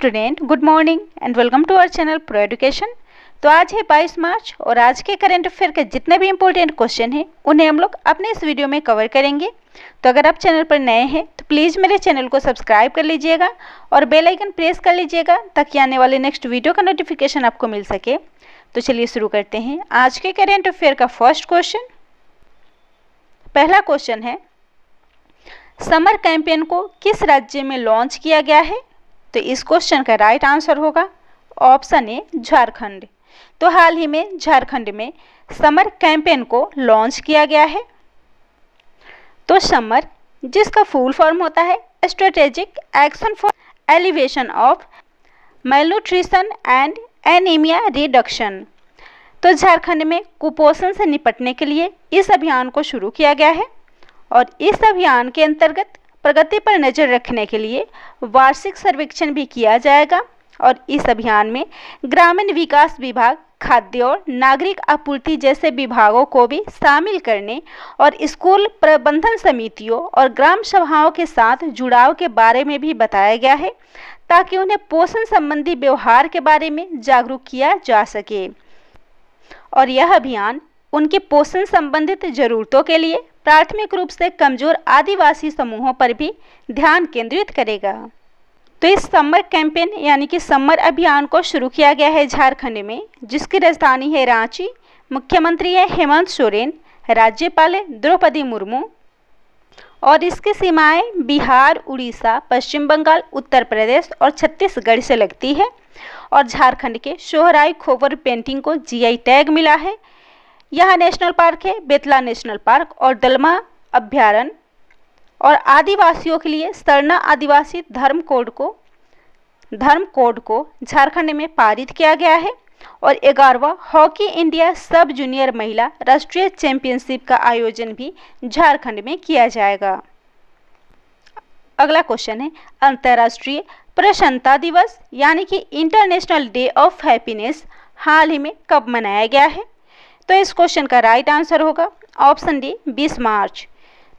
Student, good morning and welcome to our channel pro education. तो आज है 22 मार्च और आज के करंट अफेयर के जितने भी इंपॉर्टेंट क्वेश्चन हैं उन्हें हम लोग अपने इस वीडियो में कवर करेंगे। तो अगर आप चैनल पर नए हैं तो प्लीज़ मेरे चैनल को सब्सक्राइब कर लीजिएगा और बेल आइकन प्रेस कर लीजिएगा ताकि आने वाले नेक्स्ट वीडियो का नोटिफिकेशन आपको मिल सके। तो चलिए शुरू करते हैं आज के करंट अफेयर का फर्स्ट क्वेश्चन। पहला क्वेश्चन है, समर कैंपेन को किस राज्य में लॉन्च किया गया है? तो इस क्वेश्चन का राइट आंसर होगा ऑप्शन ए झारखंड। तो हाल ही में झारखंड में समर कैंपेन को लॉन्च किया गया है। तो समर, जिसका फुल फॉर्म होता है strategic action for elevation of malnutrition and anaemia reduction. तो झारखंड में कुपोषण से निपटने के लिए इस अभियान को शुरू किया गया है और इस अभियान के अंतर्गत प्रगति पर नज़र रखने के लिए वार्षिक सर्वेक्षण भी किया जाएगा और इस अभियान में ग्रामीण विकास विभाग, खाद्य और नागरिक आपूर्ति जैसे विभागों को भी शामिल करने और स्कूल प्रबंधन समितियों और ग्राम सभाओं के साथ जुड़ाव के बारे में भी बताया गया है ताकि उन्हें पोषण संबंधी व्यवहार के बारे में जागरूक किया जा सके और यह अभियान उनके पोषण संबंधित जरूरतों के लिए प्राथमिक रूप से कमजोर आदिवासी समूहों पर भी ध्यान केंद्रित करेगा। तो इस समर कैंपेन यानी कि समर अभियान को शुरू किया गया है झारखंड में, जिसकी राजधानी है रांची। मुख्यमंत्री है हेमंत सोरेन, राज्यपाल है द्रौपदी मुर्मू और इसकी सीमाएं बिहार, उड़ीसा, पश्चिम बंगाल, उत्तर प्रदेश और छत्तीसगढ़ से लगती है और झारखंड के सोहराई खोबर पेंटिंग को जीआई टैग मिला है। यह नेशनल पार्क है बेतला नेशनल पार्क और दलमा अभ्यारण्य और आदिवासियों के लिए सरना आदिवासी धर्म कोड को झारखंड में पारित किया गया है और 11वां हॉकी इंडिया सब जूनियर महिला राष्ट्रीय चैंपियनशिप का आयोजन भी झारखंड में किया जाएगा। अगला क्वेश्चन है, अंतर्राष्ट्रीय प्रसन्नता दिवस यानी कि इंटरनेशनल डे ऑफ हैप्पीनेस हाल ही में कब मनाया गया है? तो इस क्वेश्चन का राइट आंसर होगा ऑप्शन डी 20 मार्च।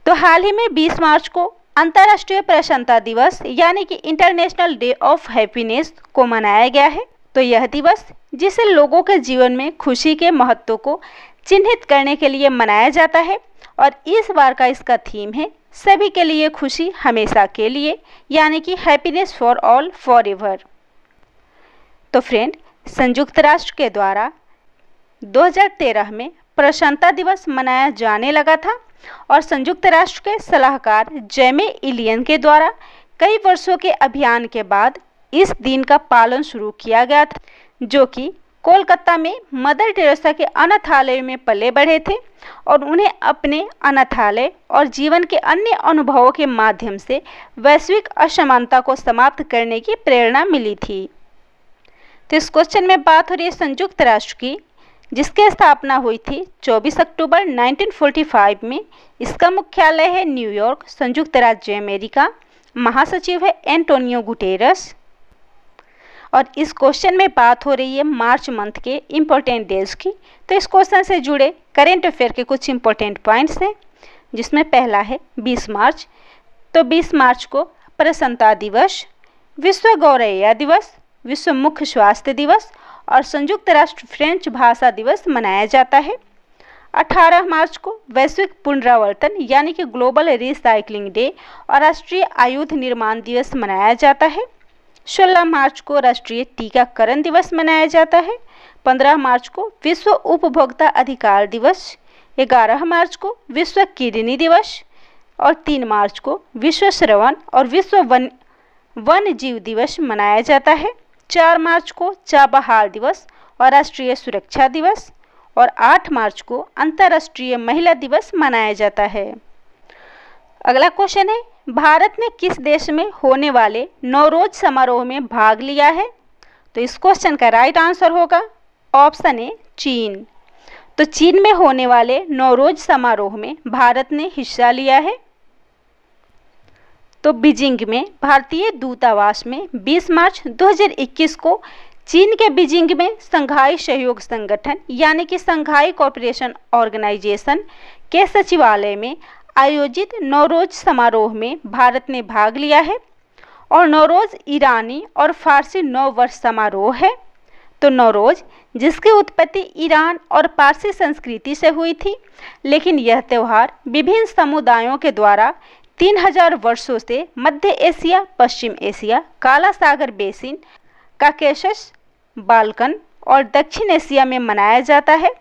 तो हाल ही में 20 मार्च को अंतर्राष्ट्रीय प्रसन्नता दिवस यानी कि इंटरनेशनल डे ऑफ हैप्पीनेस को मनाया गया है। तो यह दिवस, जिसे लोगों के जीवन में खुशी के महत्व को चिन्हित करने के लिए मनाया जाता है और इस बार का इसका थीम है सभी के लिए खुशी हमेशा के लिए यानी कि happiness for all for ever. तो फ्रेंड, संयुक्त राष्ट्र के द्वारा 2013 में प्रसन्नता दिवस मनाया जाने लगा था और संयुक्त राष्ट्र के सलाहकार जेमे इलियन के द्वारा कई वर्षों के अभियान के बाद इस दिन का पालन शुरू किया गया था, जो कि कोलकाता में मदर टेरेसा के अनाथालय में पले बढ़े थे और उन्हें अपने अनाथालय और जीवन के अन्य अनुभवों के माध्यम से वैश्विक असमानता को समाप्त करने की प्रेरणा मिली थी। तो इस क्वेश्चन में बात हो रही है संयुक्त राष्ट्र की, जिसकी स्थापना हुई थी 24 अक्टूबर 1945 में। इसका मुख्यालय है न्यूयॉर्क, संयुक्त राज्य अमेरिका। महासचिव है एंटोनियो गुटेरस। और इस क्वेश्चन में बात हो रही है मार्च मंथ के इम्पोर्टेंट डेज की। तो इस क्वेश्चन से जुड़े करेंट अफेयर के कुछ इम्पोर्टेंट पॉइंट्स हैं, जिसमें पहला है 20 मार्च। तो 20 मार्च को प्रसन्नता दिवस, विश्व गौरैया दिवस, विश्व मुख स्वास्थ्य दिवस और संयुक्त राष्ट्र फ्रेंच भाषा दिवस मनाया जाता है। 18 मार्च को वैश्विक पुनरावर्तन यानी कि ग्लोबल रिसाइकलिंग डे और राष्ट्रीय आयुध निर्माण दिवस मनाया जाता है। 16 मार्च को राष्ट्रीय टीकाकरण दिवस मनाया जाता है। 15 मार्च को विश्व उपभोक्ता अधिकार दिवस। 11 मार्च को विश्व किडनी दिवस और 3 मार्च को विश्व श्रवण और विश्व वन जीव दिवस मनाया जाता है। 4 मार्च को चाबहार दिवस और राष्ट्रीय सुरक्षा दिवस और 8 मार्च को अंतर्राष्ट्रीय महिला दिवस मनाया जाता है। अगला क्वेश्चन है, भारत ने किस देश में होने वाले नवरोज समारोह में भाग लिया है? तो इस क्वेश्चन का राइट आंसर होगा ऑप्शन ए चीन। तो चीन में होने वाले नवरोज समारोह में भारत ने हिस्सा लिया है। तो बीजिंग में भारतीय दूतावास में 20 मार्च 2021 को चीन के बीजिंग में संघाई सहयोग संगठन यानी कि संघाई कोऑपरेशन ऑर्गेनाइजेशन के सचिवालय में आयोजित नवरोज समारोह में भारत ने भाग लिया है और नौरोज़ ईरानी और फारसी नव वर्ष समारोह है। तो नौरोज़ जिसकी उत्पत्ति ईरान और पारसी संस्कृति से हुई थी, लेकिन यह त्यौहार विभिन्न समुदायों के द्वारा 3000 वर्षों से मध्य एशिया, पश्चिम एशिया, काला सागर बेसिन, काकेशस, बाल्कन और दक्षिण एशिया में मनाया जाता है।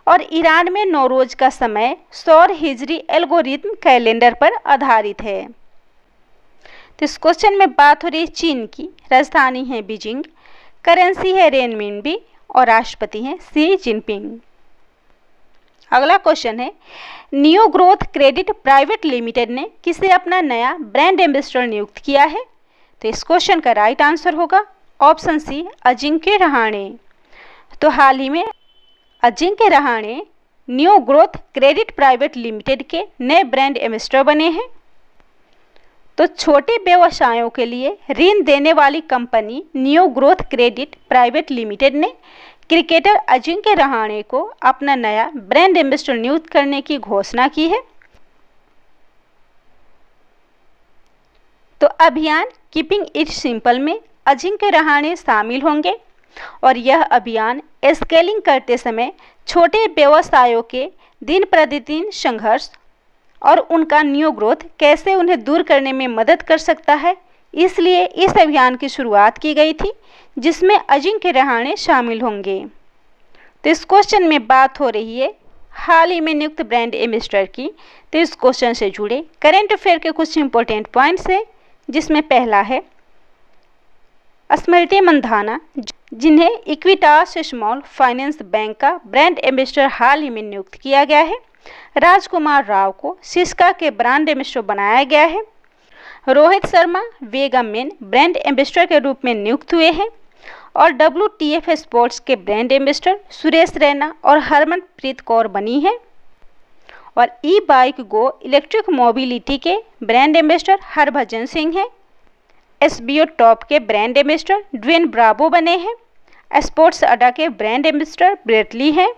और ईरान में नौरोज़ का समय सौर हिजरी एल्गोरिथम कैलेंडर पर आधारित है। तो इस क्वेश्चन में बात हो रही है चीन की। राजधानी है बीजिंग, करेंसी है रेनमिनबी और राष्ट्रपति हैं शी जिनपिंग। अगला क्वेश्चन है neo growth credit private limited ने किसे अपना नया ब्रांड एम्बेसडर नियुक्त किया है? तो इस क्वेश्चन का राइट आंसर होगा ऑप्शन सी, अजिंक्य रहाणे। तो हाल ही में Ajinkya Rahane neo growth credit private limited के नए ब्रांड एम्बेसडर बने हैं। तो छोटे व्यवसायों के लिए ऋण देने वाली company neo growth credit private limited ने क्रिकेटर अजिंक्य रहाणे को अपना नया ब्रांड एम्बेसडर नियुक्त करने की घोषणा की है। तो अभियान कीपिंग इट सिंपल में अजिंक्य रहाणे शामिल होंगे और यह अभियान स्केलिंग करते समय छोटे व्यवसायों के दिन प्रतिदिन संघर्ष और उनका न्यू ग्रोथ कैसे उन्हें दूर करने में मदद कर सकता है, इसलिए इस अभियान की शुरुआत की गई थी जिसमें अजिंक्य रहाणे शामिल होंगे। तो इस क्वेश्चन में बात हो रही है हाल ही में नियुक्त ब्रांड एम्बेसडर की। तो इस क्वेश्चन से जुड़े करंट अफेयर के कुछ इंपॉर्टेंट पॉइंट्स है, जिसमें पहला है स्मृति मंधाना, जिन्हें इक्विटास स्मॉल फाइनेंस बैंक का ब्रांड एम्बेसडर हाल ही में नियुक्त किया गया है। राजकुमार राव को सिस्का के ब्रांड एम्बेसडर बनाया गया है। रोहित शर्मा वेगा मेन ब्रांड एम्बेसडर के रूप में नियुक्त हुए हैं और WTF स्पोर्ट्स के ब्रांड एम्बेसडर सुरेश रैना और हरमनप्रीत कौर बनी है। और ई बाइक गो इलेक्ट्रिक मोबिलिटी के ब्रांड एम्बेसडर हरभजन सिंह हैं। SBO टॉप के ब्रांड एम्बेसडर ड्वेन ब्रावो बने हैं। स्पोर्ट्स अड्डा के ब्रांड एम्बेसडर ब्रेटली हैं।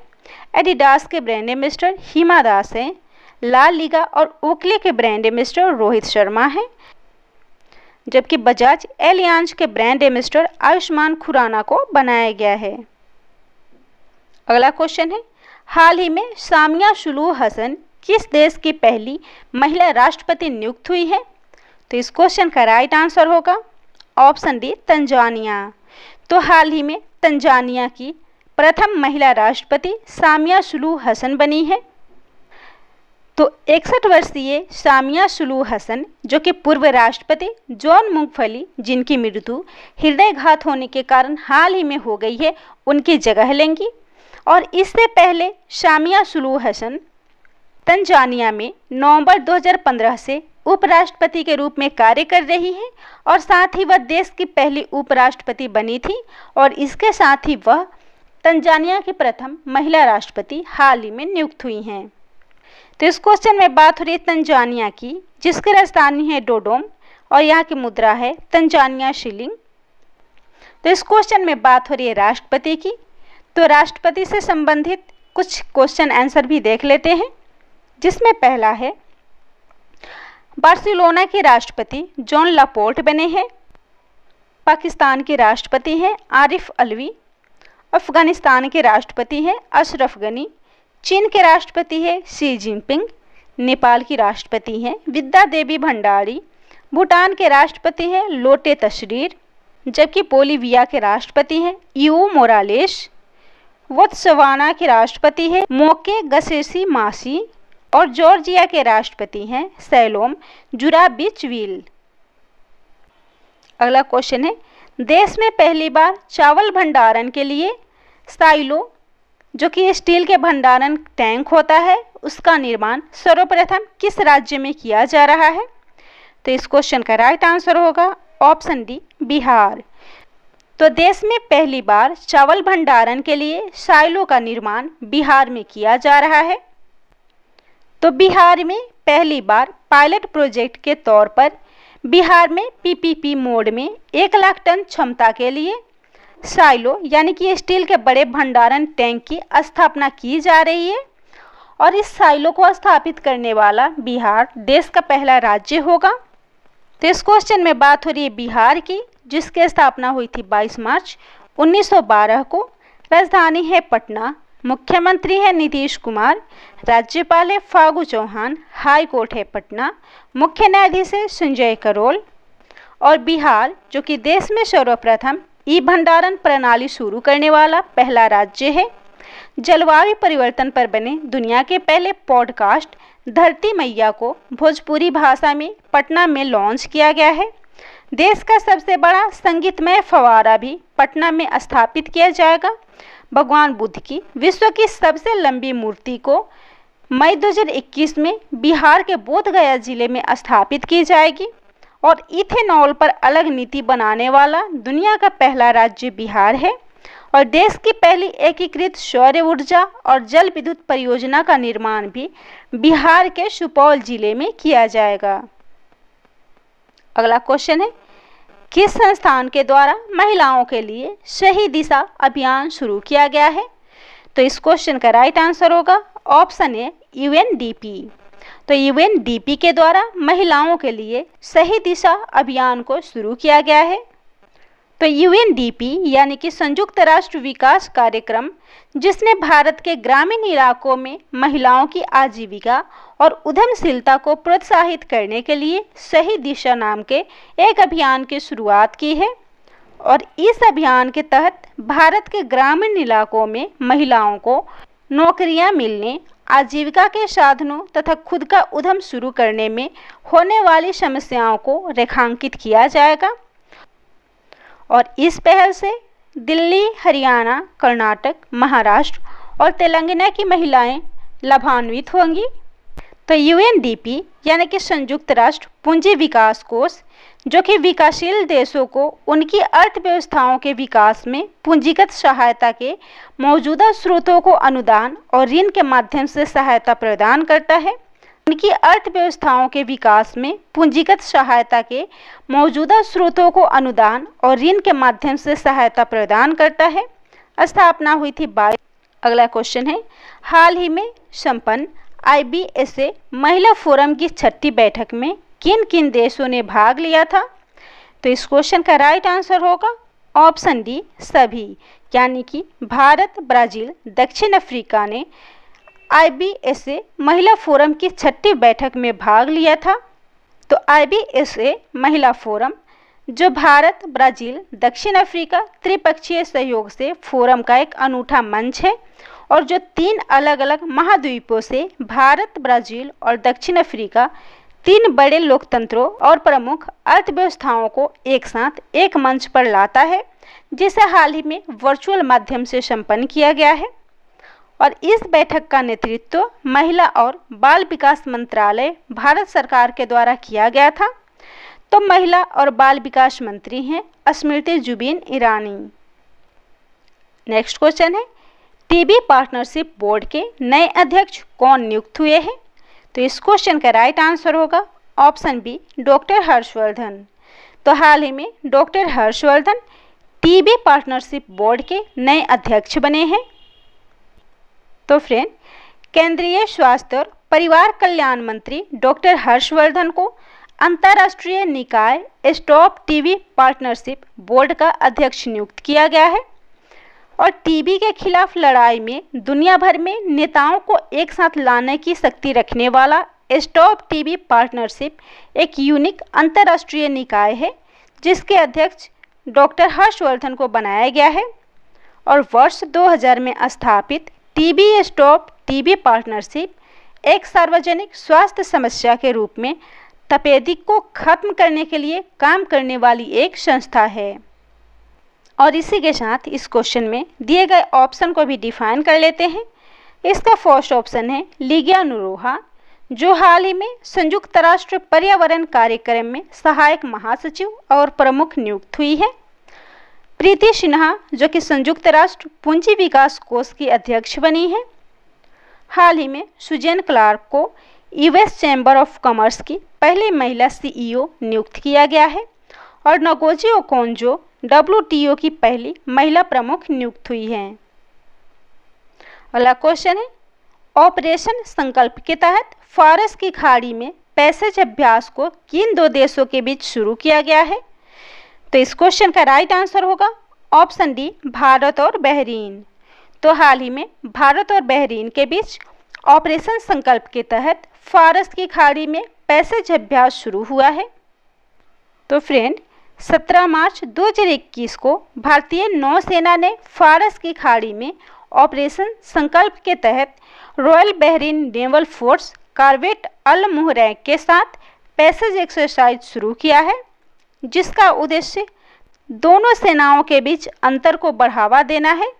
एडिडास के ब्रांड एम्बेसडर हिमा दास हैं। लाल लीगा और ओकले के ब्रांड एम्बेसडर रोहित शर्मा हैं, जबकि बजाज एलियांज के ब्रांड एम्बेसडर आयुष्मान खुराना को बनाया गया है। अगला क्वेश्चन है हाल ही में सामिया सुलूह हसन किस देश की पहली महिला राष्ट्रपति नियुक्त हुई है? तो इस क्वेश्चन का राइट आंसर होगा ऑप्शन डी, तंजानिया। तो हाल ही में तंजानिया की प्रथम महिला राष्ट्रपति सामिया सुलूह हसन बनी है। तो 61 वर्षीय सामिया सुलूह हसन, जो कि पूर्व राष्ट्रपति जॉन मूंगफली, जिनकी मृत्यु हृदयघात होने के कारण हाल ही में हो गई है, उनकी जगह लेंगी। और इससे पहले सामिया सुलूह हसन तंजानिया में नवंबर 2015 से उपराष्ट्रपति के रूप में कार्य कर रही हैं और साथ ही वह देश की पहली उपराष्ट्रपति बनी थी और इसके साथ ही वह तंजानिया की प्रथम महिला राष्ट्रपति हाल ही में नियुक्त हुई हैं। तो इस क्वेश्चन में बात हो रही है तंजानिया की, जिसकी राजधानी है डोडोम और यहाँ की मुद्रा है तंजानिया शिलिंग। तो इस क्वेश्चन में बात हो रही है राष्ट्रपति की। तो राष्ट्रपति से संबंधित कुछ क्वेश्चन आंसर भी देख लेते हैं, जिसमें पहला है बार्सिलोना के राष्ट्रपति जॉन लापोर्ट बने हैं। पाकिस्तान के राष्ट्रपति हैं आरिफ अलवी। अफगानिस्तान के राष्ट्रपति हैं अशरफ गनी। चीन के राष्ट्रपति हैं शी जिनपिंग। नेपाल की राष्ट्रपति हैं विद्या देवी भंडारी। भूटान के राष्ट्रपति हैं लोटे तशरीर, जबकि बोलीविया के राष्ट्रपति हैं इवो मोरालेस। बोत्सवाना के राष्ट्रपति हैं मोके गसेसी मासी और जॉर्जिया के राष्ट्रपति हैं सैलोम जुराबिचविल। अगला क्वेश्चन है देश में पहली बार चावल भंडारण के लिए साइलो, जो कि स्टील के भंडारण टैंक होता है, उसका निर्माण सर्वप्रथम किस राज्य में किया जा रहा है? तो इस क्वेश्चन का राइट आंसर होगा ऑप्शन डी, बिहार। तो देश में पहली बार चावल भंडारण के लिए साइलो का निर्माण बिहार में किया जा रहा है। तो बिहार में पहली बार पायलट प्रोजेक्ट के तौर पर बिहार में PPP मोड में 1 लाख टन क्षमता के लिए साइलो यानी कि स्टील के बड़े भंडारण टैंक की स्थापना की जा रही है और इस साइलो को स्थापित करने वाला बिहार देश का पहला राज्य होगा। तो तो इस क्वेश्चन में बात हो रही है बिहार की, जिसकी स्थापना हुई थी 22 मार्च 1912 को। राजधानी है पटना, मुख्यमंत्री है नीतीश कुमार, राज्यपाल है फागू चौहान, हाई कोर्ट है पटना, मुख्य न्यायाधीश है संजय करोल। और बिहार जो कि देश में सर्वप्रथम ई भंडारण प्रणाली शुरू करने वाला पहला राज्य है। जलवायु परिवर्तन पर बने दुनिया के पहले पॉडकास्ट धरती मैया को भोजपुरी भाषा में पटना में लॉन्च किया गया है। देश का सबसे बड़ा संगीतमय फव्वारा भी पटना में स्थापित किया जाएगा। भगवान बुद्ध की विश्व की सबसे लंबी मूर्ति को मई 2021 में बिहार के बोधगया जिले में स्थापित की जाएगी। और इथेनॉल पर अलग नीति बनाने वाला दुनिया का पहला राज्य बिहार है। और देश की पहली एकीकृत सौर ऊर्जा और जल विद्युत परियोजना का निर्माण भी बिहार के सुपौल जिले में किया जाएगा। अगला क्वेश्चन है, किस संस्थान के द्वारा महिलाओं के लिए सही दिशा अभियान शुरू किया गया है? तो इस क्वेश्चन का राइट आंसर होगा ऑप्शन ए यूएनडीपी। तो यूएनडीपी के द्वारा महिलाओं के लिए सही दिशा अभियान को शुरू किया गया है। तो यूएनडीपी यानी कि संयुक्त राष्ट्र विकास कार्यक्रम, जिसने भारत के ग्रामीण इलाकों में महिलाओं की आजीविका और उद्यमशीलता को प्रोत्साहित करने के लिए सही दिशा नाम के एक अभियान की शुरुआत की है। और इस अभियान के तहत भारत के ग्रामीण इलाकों में महिलाओं को नौकरियां मिलने, आजीविका के साधनों तथा खुद का उद्यम शुरू करने में होने वाली समस्याओं को रेखांकित किया जाएगा। और इस पहल से दिल्ली, हरियाणा, कर्नाटक, महाराष्ट्र और तेलंगाना की महिलाएं लाभान्वित होंगी। तो यूएनडीपी यानी कि संयुक्त राष्ट्र पूंजी विकास कोष, जो कि विकासशील देशों को उनकी अर्थव्यवस्थाओं के विकास में पूंजीगत सहायता के मौजूदा स्रोतों को अनुदान और ऋण के माध्यम से सहायता प्रदान करता है। उनकी अर्थव्यवस्थाओं के विकास में पूंजीगत सहायता के मौजूदा स्रोतों को अनुदान और ऋण के माध्यम से सहायता प्रदान करता है। स्थापना हुई थी 22। अगला क्वेश्चन है, हाल ही में संपन्न IBSA महिला फोरम की 6ठी बैठक में किन किन देशों ने भाग लिया था? तो इस क्वेश्चन का राइट आंसर होगा ऑप्शन डी सभी, यानी कि भारत, ब्राजील, दक्षिण अफ्रीका ने IBSA महिला फोरम की 6ठी बैठक में भाग लिया था। तो IBSA महिला फोरम जो भारत, ब्राजील, दक्षिण अफ्रीका त्रिपक्षीय सहयोग से फोरम का एक अनूठा मंच है और जो 3 अलग अलग महाद्वीपों से भारत, ब्राजील और दक्षिण अफ्रीका 3 बड़े लोकतंत्रों और प्रमुख अर्थव्यवस्थाओं को एक साथ एक मंच पर लाता है, जिसे हाल ही में वर्चुअल माध्यम से संपन्न किया गया है। और इस बैठक का नेतृत्व महिला और बाल विकास मंत्रालय भारत सरकार के द्वारा किया गया था। तो महिला और बाल विकास मंत्री हैं स्मृति जुबिन ईरानी। नेक्स्ट क्वेश्चन है, टीबी पार्टनरशिप बोर्ड के नए अध्यक्ष कौन नियुक्त हुए हैं? तो इस क्वेश्चन का राइट आंसर होगा ऑप्शन बी डॉक्टर हर्षवर्धन। तो हाल ही में doctor Harshvardhan TB partnership board के नए अध्यक्ष बने हैं। तो फ्रेंड, केंद्रीय स्वास्थ्य और परिवार कल्याण मंत्री डॉक्टर हर्षवर्धन को अंतर्राष्ट्रीय निकाय स्टॉप टीबी पार्टनरशिप बोर्ड का अध्यक्ष नियुक्त किया गया है। और टीबी के खिलाफ लड़ाई में दुनिया भर में नेताओं को एक साथ लाने की शक्ति रखने वाला स्टॉप टीबी पार्टनरशिप एक यूनिक अंतर्राष्ट्रीय निकाय है, जिसके अध्यक्ष डॉक्टर हर्षवर्धन को बनाया गया है। और वर्ष 2000 में स्थापित टीबी स्टॉप टीबी पार्टनरशिप एक सार्वजनिक स्वास्थ्य समस्या के रूप में तपेदिक को खत्म करने के लिए काम करने वाली एक संस्था है। और इसी के साथ इस क्वेश्चन में दिए गए ऑप्शन को भी डिफाइन कर लेते हैं। इसका फर्स्ट ऑप्शन है लिगिया नुरोहा, जो हाल ही में संयुक्त राष्ट्र पर्यावरण कार्यक्रम में सहायक महासचिव और प्रमुख नियुक्त हुई है। प्रीति सिन्हा, जो कि संयुक्त राष्ट्र पूंजी विकास कोष की अध्यक्ष बनी है। हाल ही में सुजैन क्लार्क को यूएस चैम्बर ऑफ कॉमर्स की पहली महिला CEO नियुक्त किया गया है। और नगोजी ओकोंजो WTO की पहली महिला प्रमुख नियुक्त हुई हैं। अगला क्वेश्चन है, ऑपरेशन संकल्प के तहत फारस की खाड़ी में पैसेज अभ्यास को किन दो देशों के बीच शुरू किया गया है? तो इस क्वेश्चन का राइट आंसर होगा ऑप्शन डी, भारत और बहरीन। तो हाल ही में भारत और बहरीन के बीच ऑपरेशन संकल्प के तहत फारस की खाड़ी में पैसेज अभ्यास शुरू हुआ है। तो फ्रेंड, 17 मार्च 2021 को भारतीय नौसेना ने फारस की खाड़ी में ऑपरेशन संकल्प के तहत royal Bahrain naval force corvette Al Muharraq के साथ पैसेज एक्सरसाइज शुरू किया है, जिसका उद्देश्य दोनों सेनाओं के बीच अंतर को बढ़ावा देना है।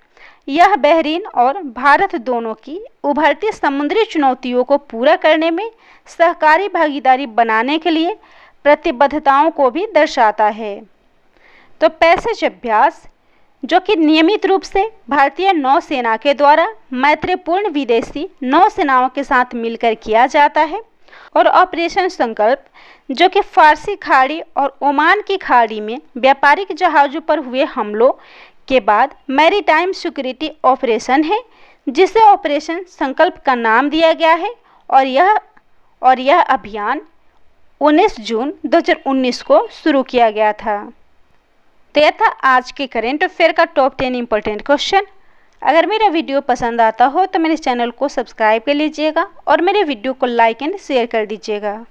यह बहरीन और भारत दोनों की उभरती समुद्री चुनौतियों को पूरा करने में सहकारी भागीदारी बनाने के लिए प्रतिबद्धताओं को भी दर्शाता है। तो पैसेज अभ्यास, जो कि नियमित रूप से भारतीय नौसेना के द्वारा मैत्रीपूर्ण विदेशी नौसेनाओं के साथ मिलकर किया जाता है, और ऑपरेशन संकल्प, जो कि फारसी खाड़ी और ओमान की खाड़ी में व्यापारिक जहाज़ों पर हुए हमलों के बाद मैरीटाइम सिक्योरिटी ऑपरेशन है, जिसे ऑपरेशन संकल्प का नाम दिया गया है। और यह अभियान 19 जून 2019 को शुरू किया गया था। तो यह था आज के करेंट अफेयर का टॉप 10 इंपॉर्टेंट क्वेश्चन। अगर मेरा वीडियो पसंद आता हो तो मेरे चैनल को सब्सक्राइब कर लीजिएगा और मेरे वीडियो को लाइक एंड शेयर कर दीजिएगा।